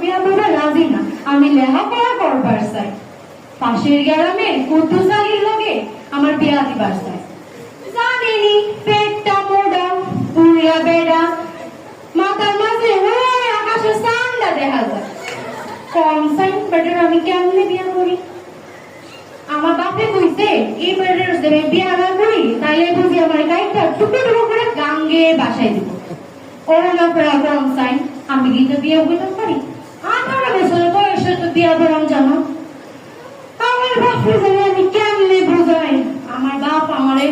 বিয়া করবে রাজি না, আমি লেখাপড়া করবার চাই। পাশের গ্রামে কুদ্দুস আলীর লগে আমার বিয়া দিবার চাই। জানেনি পেটটা মোটা, উড়িয়া বেড়া, মাথার মাঝে ওই আকাশে চান্দা দেখা যায়। কম সাইন বেটার আমি কেমনে বিয়া করি? আমার বাপে কইছে এই বেটার যদি বিয়া না করি তাইলে বুঝি আমার গাইটা টুকরো টুকরো করে গাঙ্গে বাসায় দিব। করোনা পড়া কম সাইন আমি কিন্তু বিয়ে হইতে পারি? 18 বছর বয়সে তো বিয়া বরং জানো। আমার বাপে জানি আমি কেমনে বুঝাই? আমার বাপ আমারে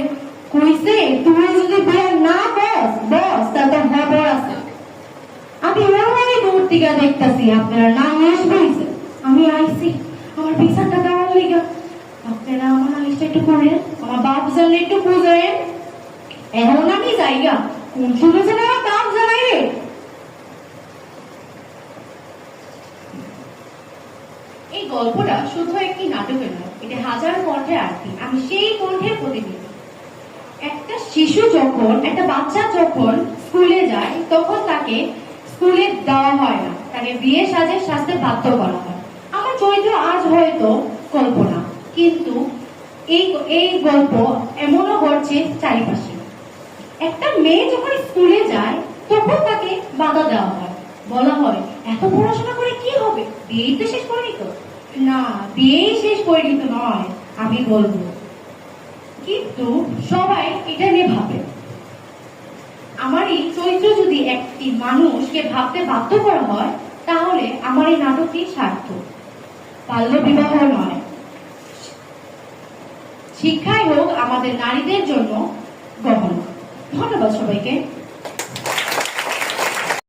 কইছে তুমি যদি বিয়ে না বস তা তো খবর আছে। আমি অনেক দূর থেকে দেখতেছি আপনারা নালিশ বইছে, আমি আইছি আমার বিচারটা দেওয়ার লেগে। আপনারা আমার নালিশটা একটু করেন, আমার বাপ জানলে একটু বুঝেন। এখন আমি যাইগা, কোন সময় যেন আমার বাপ জানাই রে। এই গল্পটা শুধু একটি নাটকের নয়, এটা হাজার কণ্ঠের আরতি। আমি সেই কণ্ঠের প্রতিনিধি। একটা শিশু যখন, একটা বাচ্চা যখন স্কুলে যায় তখন তাকে স্কুলে দেওয়া হয় না, তাকে বিয়ে সাজে সাজতে বাধ্য করা হয়। আমার চরিত্র আজ হয়তো কল্পনা, কিন্তু এই গল্প এমনও ঘটছে চারিপাশে। একটা মেয়ে যখন স্কুলে যায় তখন তাকে বাধা দেওয়া হয়, বলা হয় এত পড়াশোনা করে কি হবে, বিয়েই তো শেষ করিনি তো। না, বিয়েই শেষ করিনি তো নয়, আমি বলবো। কিন্তু সবাই এটা নিয়ে ভাবে। আমার এই চরিত্র যদি একটি মানুষকে ভাবতে বাধ্য করা হয় তাহলে আমার এই নাটকটি সার্থক। বাল্য বিবাহ নয়, শিক্ষাই হোক আমাদের নারীদের জন্য গহনা। ধন্যবাদ সবাইকে।